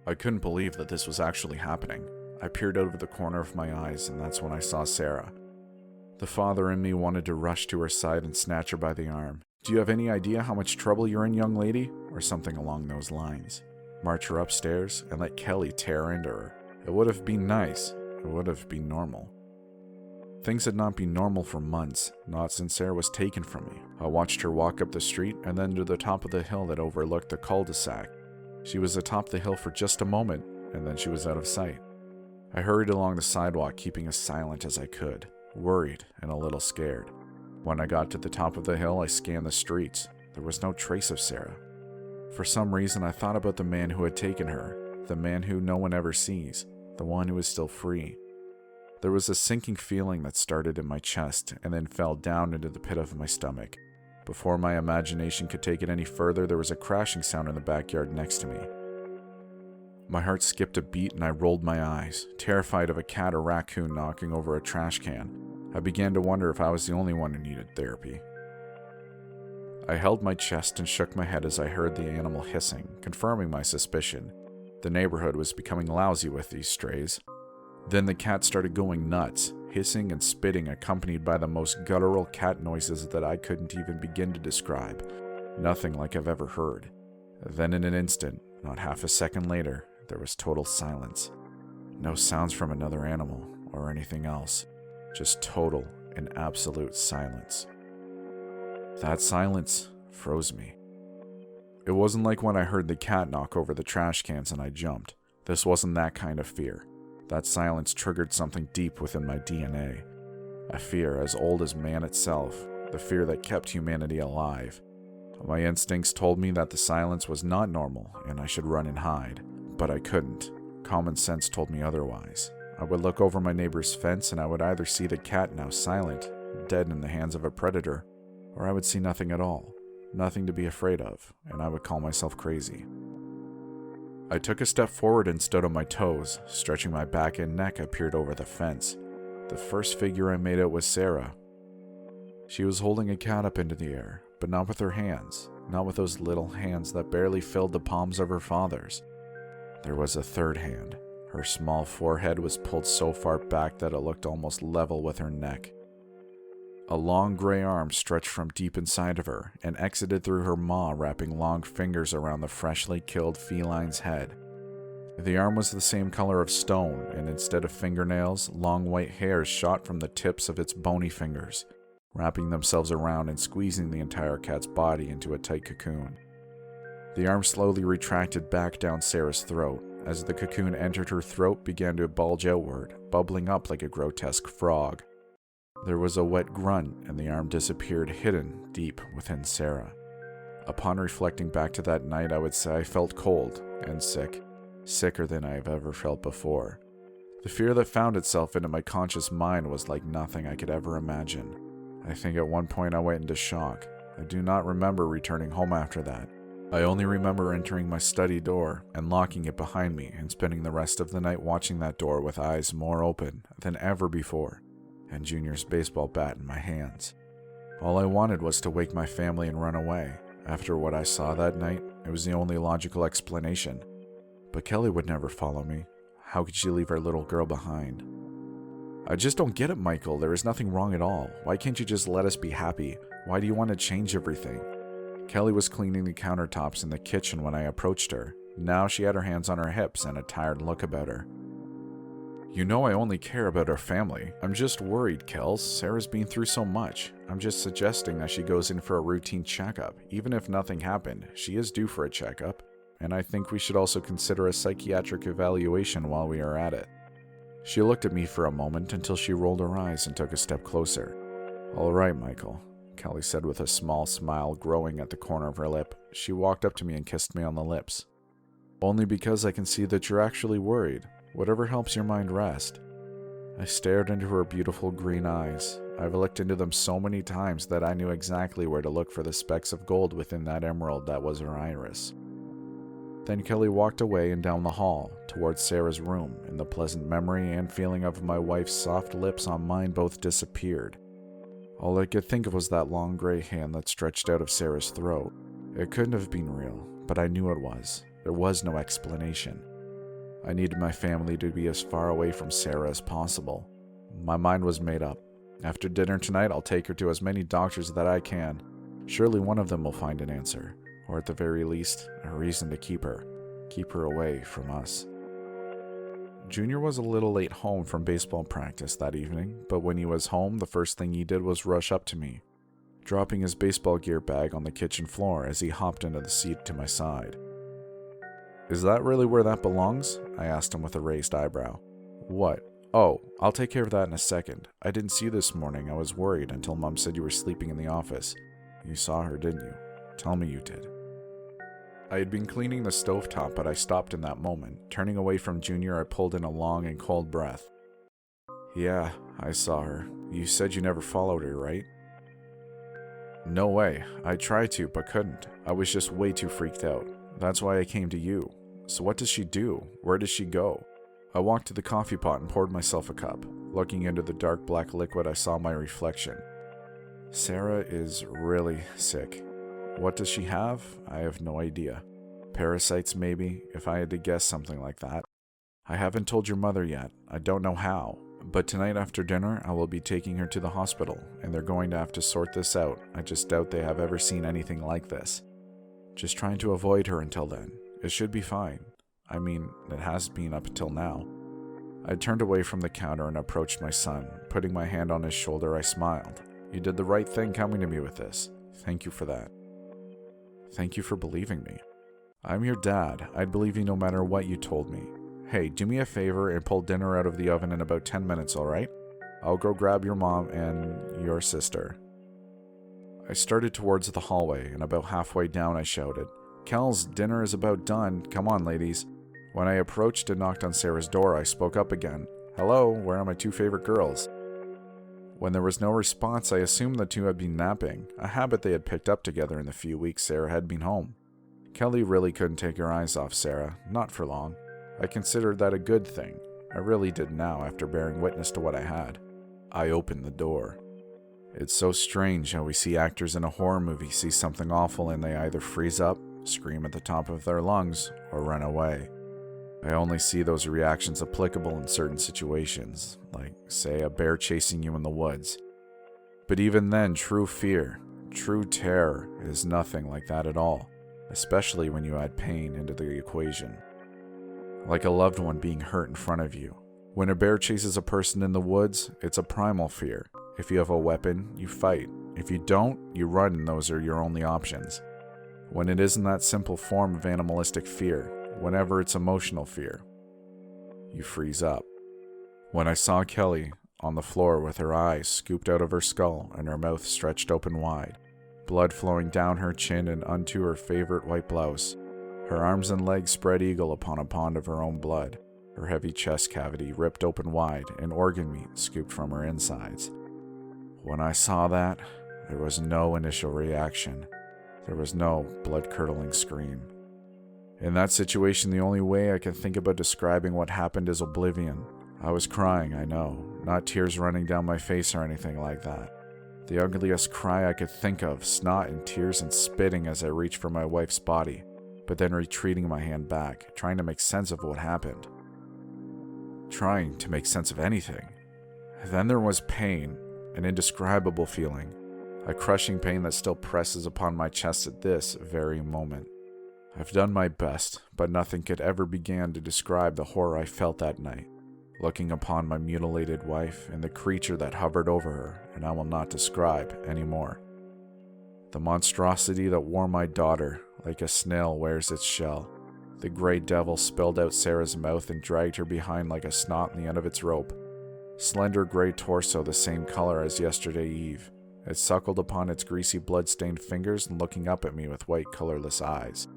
I couldn't believe that this was actually happening. I peered out of the corner of my eyes, and that's when I saw Sarah. The father in me wanted to rush to her side and snatch her by the arm. Do you have any idea how much trouble you're in, young lady? Or something along those lines. March her upstairs and let Kelly tear into her. It would have been nice. It would have been normal. Things had not been normal for months, not since Sarah was taken from me. I watched her walk up the street and then to the top of the hill that overlooked the cul-de-sac. She was atop the hill for just a moment, and then she was out of sight. I hurried along the sidewalk, keeping as silent as I could, worried and a little scared. When I got to the top of the hill, I scanned the streets. There was no trace of Sarah. For some reason, I thought about the man who had taken her, the man who no one ever sees, the one who is still free. There was a sinking feeling that started in my chest and then fell down into the pit of my stomach. Before my imagination could take it any further, there was a crashing sound in the backyard next to me. My heart skipped a beat and I rolled my eyes, terrified of a cat or raccoon knocking over a trash can. I began to wonder if I was the only one who needed therapy. I held my chest and shook my head as I heard the animal hissing, confirming my suspicion. The neighborhood was becoming lousy with these strays. Then the cat started going nuts, hissing and spitting, accompanied by the most guttural cat noises that I couldn't even begin to describe. Nothing like I've ever heard. Then in an instant, not half a second later, there was total silence. No sounds from another animal or anything else. Just total and absolute silence. That silence froze me. It wasn't like when I heard the cat knock over the trash cans and I jumped. This wasn't that kind of fear. That silence triggered something deep within my DNA. A fear as old as man itself, the fear that kept humanity alive. My instincts told me that the silence was not normal and I should run and hide, but I couldn't. Common sense told me otherwise. I would look over my neighbor's fence and I would either see the cat now silent, dead in the hands of a predator, or I would see nothing at all, nothing to be afraid of, and I would call myself crazy. I took a step forward and stood on my toes. Stretching my back and neck, I peered over the fence. The first figure I made out was Sarah. She was holding a cat up into the air, but not with her hands, not with those little hands that barely filled the palms of her father's. There was a third hand. Her small forehead was pulled so far back that it looked almost level with her neck. A long gray arm stretched from deep inside of her and exited through her maw, wrapping long fingers around the freshly killed feline's head. The arm was the same color of stone, and instead of fingernails, long white hairs shot from the tips of its bony fingers, wrapping themselves around and squeezing the entire cat's body into a tight cocoon. The arm slowly retracted back down Sarah's throat. As the cocoon entered her throat, began to bulge outward, bubbling up like a grotesque frog. There was a wet grunt, and the arm disappeared, hidden deep within Sarah. Upon reflecting back to that night, I would say I felt cold and sick, sicker than I have ever felt before. The fear that found itself into my conscious mind was like nothing I could ever imagine. I think at one point I went into shock. I do not remember returning home after that. I only remember entering my study door and locking it behind me and spending the rest of the night watching that door with eyes more open than ever before, and Junior's baseball bat in my hands. All I wanted was to wake my family and run away. After what I saw that night, it was the only logical explanation. But Kelly would never follow me. How could she leave our little girl behind? I just don't get it, Michael. There is nothing wrong at all. Why can't you just let us be happy? Why do you want to change everything? Kelly was cleaning the countertops in the kitchen when I approached her. Now she had her hands on her hips and a tired look about her. You know I only care about our family. I'm just worried, Kels. Sarah's been through so much. I'm just suggesting that she goes in for a routine checkup. Even if nothing happened, she is due for a checkup. And I think we should also consider a psychiatric evaluation while we are at it. She looked at me for a moment until she rolled her eyes and took a step closer. All right, Michael, Kelly said with a small smile growing at the corner of her lip. She walked up to me and kissed me on the lips. Only because I can see that you're actually worried. Whatever helps your mind rest. I stared into her beautiful green eyes. I've looked into them so many times that I knew exactly where to look for the specks of gold within that emerald that was her iris. Then Kelly walked away and down the hall, towards Sarah's room, and the pleasant memory and feeling of my wife's soft lips on mine both disappeared. All I could think of was that long gray hand that stretched out of Sarah's throat. It couldn't have been real, but I knew it was. There was no explanation. I needed my family to be as far away from Sarah as possible. My mind was made up. After dinner tonight, I'll take her to as many doctors that I can. Surely one of them will find an answer, or at the very least, a reason to keep her away from us. Junior was a little late home from baseball practice that evening, but when he was home, the first thing he did was rush up to me, dropping his baseball gear bag on the kitchen floor as he hopped into the seat to my side. Is that really where that belongs? I asked him with a raised eyebrow. What? Oh, I'll take care of that in a second. I didn't see you this morning. I was worried until Mom said you were sleeping in the office. You saw her, didn't you? Tell me you did. I had been cleaning the stovetop, but I stopped in that moment. Turning away from Junior, I pulled in a long and cold breath. Yeah, I saw her. You said you never followed her, right? No way. I tried to, but couldn't. I was just way too freaked out. That's why I came to you. So what does she do? Where does she go? I walked to the coffee pot and poured myself a cup. Looking into the dark black liquid, I saw my reflection. Sarah is really sick. What does she have? I have no idea. Parasites, maybe, if I had to guess something like that. I haven't told your mother yet. I don't know how. But tonight after dinner, I will be taking her to the hospital, and they're going to have to sort this out. I just doubt they have ever seen anything like this. Just trying to avoid her until then. It should be fine. I mean, it has been up until now. I turned away from the counter and approached my son. Putting my hand on his shoulder, I smiled. You did the right thing coming to me with this. Thank you for that. Thank you for believing me. I'm your dad. I'd believe you no matter what you told me. Hey, do me a favor and pull dinner out of the oven in about 10 minutes, alright? I'll go grab your mom and your sister. I started towards the hallway, and about halfway down I shouted, "Kells, dinner is about done. Come on, ladies." When I approached and knocked on Sarah's door, I spoke up again. "Hello, where are my two favorite girls?" When there was no response, I assumed the two had been napping, a habit they had picked up together in the few weeks Sarah had been home. Kelly really couldn't take her eyes off Sarah, not for long. I considered that a good thing. I really did now, after bearing witness to what I had. I opened the door. It's so strange how we see actors in a horror movie see something awful and they either freeze up, scream at the top of their lungs, or run away. I only see those reactions applicable in certain situations, like, say, a bear chasing you in the woods. But even then, true fear, true terror, is nothing like that at all, especially when you add pain into the equation. Like a loved one being hurt in front of you. When a bear chases a person in the woods, it's a primal fear. If you have a weapon, you fight. If you don't, you run, and those are your only options. When it isn't that simple form of animalistic fear, whenever it's emotional fear, you freeze up. When I saw Kelly on the floor with her eyes scooped out of her skull and her mouth stretched open wide, blood flowing down her chin and unto her favorite white blouse, her arms and legs spread eagle upon a pond of her own blood, her heavy chest cavity ripped open wide and organ meat scooped from her insides. When I saw that, there was no initial reaction. There was no blood-curdling scream. In that situation, the only way I can think about describing what happened is oblivion. I was crying, I know, not tears running down my face or anything like that. The ugliest cry I could think of, snot and tears and spitting as I reached for my wife's body, but then retreating my hand back, trying to make sense of what happened. Trying to make sense of anything. Then there was pain, an indescribable feeling, a crushing pain that still presses upon my chest at this very moment. I've done my best, but nothing could ever begin to describe the horror I felt that night, looking upon my mutilated wife and the creature that hovered over her, and I will not describe anymore. The monstrosity that wore my daughter, like a snail wears its shell. The gray devil spilled out Sarah's mouth and dragged her behind like a snot in the end of its rope. Slender gray torso the same color as yesterday eve. It suckled upon its greasy blood-stained fingers and looking up at me with white colorless eyes.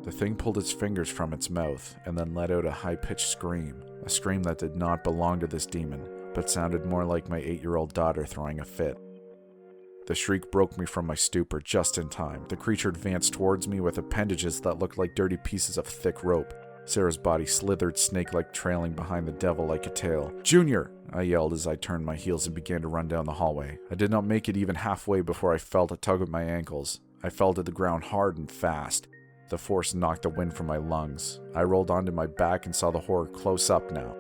The thing pulled its fingers from its mouth and then let out a high-pitched scream, a scream that did not belong to this demon, but sounded more like my 8-year-old daughter throwing a fit. The shriek broke me from my stupor just in time. The creature advanced towards me with appendages that looked like dirty pieces of thick rope. Sarah's body slithered snake-like, trailing behind the devil like a tail. "Junior!" I yelled as I turned my heels and began to run down the hallway. I did not make it even halfway before I felt a tug at my ankles. I fell to the ground hard and fast. The force knocked the wind from my lungs. I rolled onto my back and saw the horror close up now.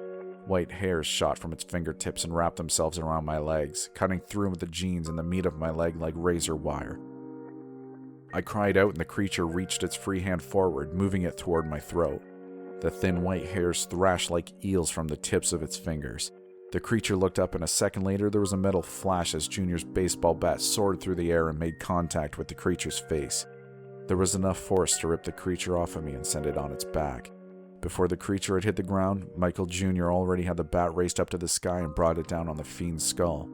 White hairs shot from its fingertips and wrapped themselves around my legs, cutting through the jeans and the meat of my leg like razor wire. I cried out and the creature reached its free hand forward, moving it toward my throat. The thin white hairs thrashed like eels from the tips of its fingers. The creature looked up, and a second later there was a metal flash as Junior's baseball bat soared through the air and made contact with the creature's face. There was enough force to rip the creature off of me and send it on its back. Before the creature had hit the ground, Michael Jr. already had the bat raised up to the sky and brought it down on the fiend's skull.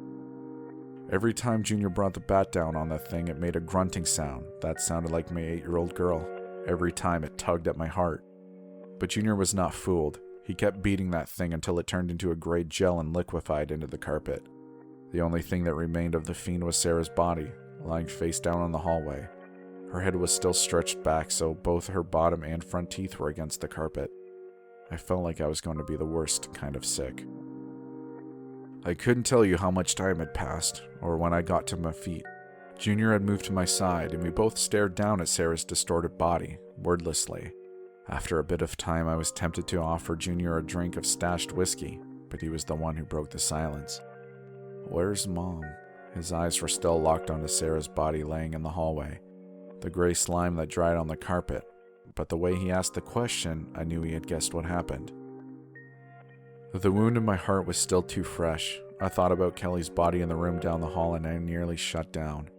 Every time Junior brought the bat down on the thing, it made a grunting sound. That sounded like my 8-year-old girl. Every time it tugged at my heart. But Junior was not fooled. He kept beating that thing until it turned into a gray gel and liquefied into the carpet. The only thing that remained of the fiend was Sarah's body, lying face down on the hallway. Her head was still stretched back, so both her bottom and front teeth were against the carpet. I felt like I was going to be the worst kind of sick. I couldn't tell you how much time had passed, or when I got to my feet. Junior had moved to my side, and we both stared down at Sarah's distorted body, wordlessly. After a bit of time, I was tempted to offer Junior a drink of stashed whiskey, but he was the one who broke the silence. "Where's Mom?" His eyes were still locked onto Sarah's body laying in the hallway, the gray slime that dried on the carpet, but the way he asked the question, I knew he had guessed what happened. The wound in my heart was still too fresh. I thought about Kelly's body in the room down the hall and I nearly shut down.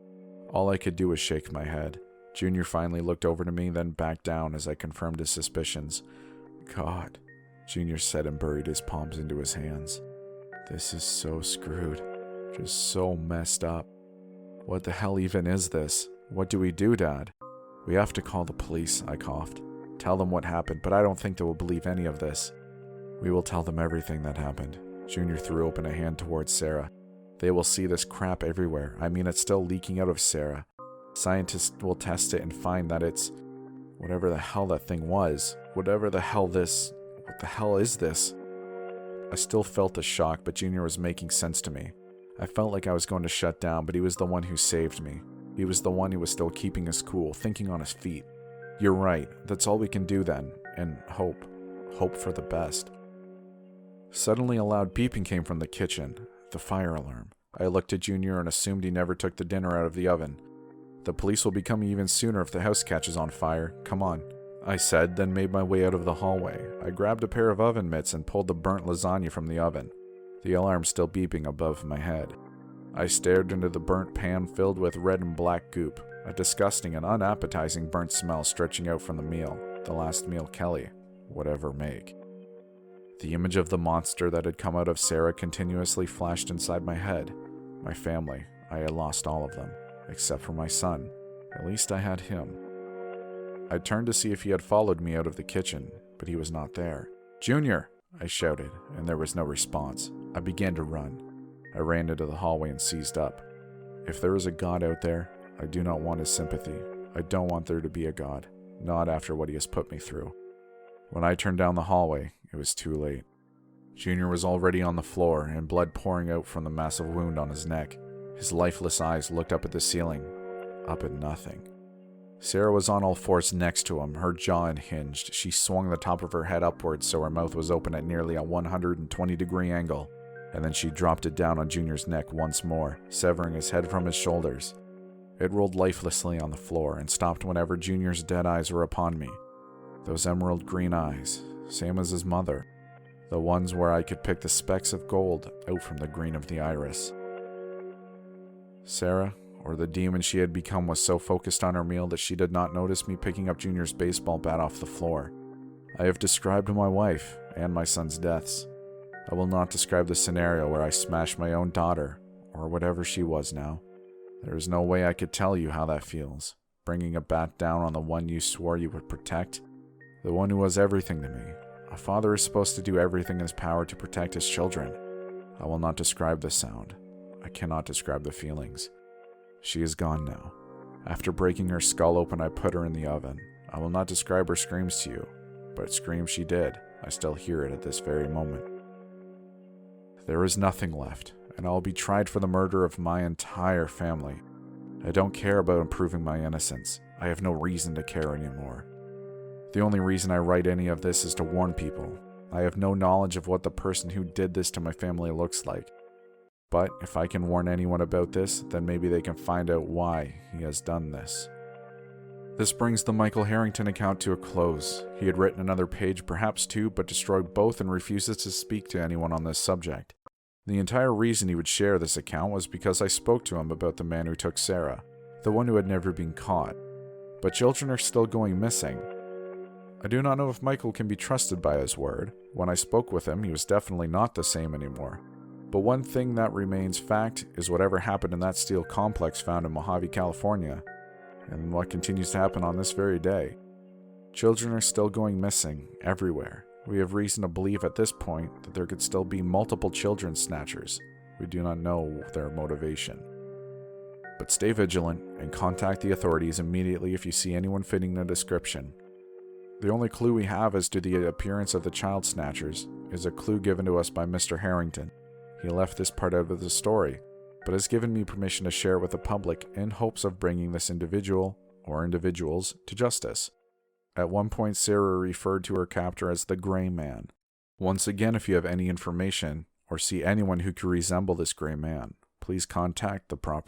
All I could do was shake my head. Junior finally looked over to me, then backed down as I confirmed his suspicions. "God," Junior said and buried his palms into his hands. "This is so screwed. Just so messed up." What the hell even is this? What do we do, Dad? We have to call the police, I coughed. Tell them what happened, but I don't think they will believe any of this. We will tell them everything that happened. Junior threw open a hand towards Sarah. They will see this crap everywhere. I mean, it's still leaking out of Sarah. Scientists will test it and find that it's whatever the hell that thing was. What the hell is this? I still felt the shock, but Junior was making sense to me. I felt like I was going to shut down, but he was the one who saved me. He was the one who was still keeping us cool, thinking on his feet. You're right. That's all we can do then. And hope. Hope for the best. Suddenly a loud beeping came from the kitchen. The fire alarm. I looked at Junior and assumed he never took the dinner out of the oven. The police will be coming even sooner if the house catches on fire. Come on, I said, then made my way out of the hallway. I grabbed a pair of oven mitts and pulled the burnt lasagna from the oven, the alarm still beeping above my head. I stared into the burnt pan filled with red and black goop, a disgusting and unappetizing burnt smell stretching out from the meal, the last meal Kelly would ever make. The image of the monster that had come out of Sarah continuously flashed inside my head. My family, I had lost all of them, except for my son. At least I had him. I turned to see if he had followed me out of the kitchen, but he was not there. "Junior!" I shouted, and there was no response. I began to run. I ran into the hallway and seized up. If there is a God out there, I do not want his sympathy. I don't want there to be a God, not after what he has put me through. When I turned down the hallway, it was too late. Junior was already on the floor and blood pouring out from the massive wound on his neck. His lifeless eyes looked up at the ceiling, up at nothing. Sarah was on all fours next to him, her jaw unhinged. She swung the top of her head upwards so her mouth was open at nearly a 120-degree angle, and then she dropped it down on Junior's neck once more, severing his head from his shoulders. It rolled lifelessly on the floor and stopped whenever Junior's dead eyes were upon me. Those emerald green eyes, same as his mother, the ones where I could pick the specks of gold out from the green of the iris. Sarah, or the demon she had become, was so focused on her meal that she did not notice me picking up Junior's baseball bat off the floor. I have described my wife and my son's deaths. I will not describe the scenario where I smashed my own daughter, or whatever she was now. There is no way I could tell you how that feels, bringing a bat down on the one you swore you would protect, the one who was everything to me. A father is supposed to do everything in his power to protect his children. I will not describe the sound. I cannot describe the feelings. She is gone now. After breaking her skull open, I put her in the oven. I will not describe her screams to you, but scream she did. I still hear it at this very moment. There is nothing left, and I will be tried for the murder of my entire family. I don't care about proving my innocence. I have no reason to care anymore. The only reason I write any of this is to warn people. I have no knowledge of what the person who did this to my family looks like. But if I can warn anyone about this, then maybe they can find out why he has done this. This brings the Michael Harrington account to a close. He had written another page, perhaps two, but destroyed both and refuses to speak to anyone on this subject. The entire reason he would share this account was because I spoke to him about the man who took Sarah, the one who had never been caught. But children are still going missing. I do not know if Michael can be trusted by his word. When I spoke with him, he was definitely not the same anymore. But one thing that remains fact is whatever happened in that steel complex found in Mojave, California, and what continues to happen on this very day. Children are still going missing everywhere. We have reason to believe at this point that there could still be multiple children snatchers. We do not know their motivation. But stay vigilant and contact the authorities immediately if you see anyone fitting the description. The only clue we have as to the appearance of the child snatchers is a clue given to us by Mr. Harrington. He left this part out of the story, but has given me permission to share it with the public in hopes of bringing this individual, or individuals, to justice. At one point, Sarah referred to her captor as the Gray Man. Once again, if you have any information, or see anyone who could resemble this Gray Man, please contact the proper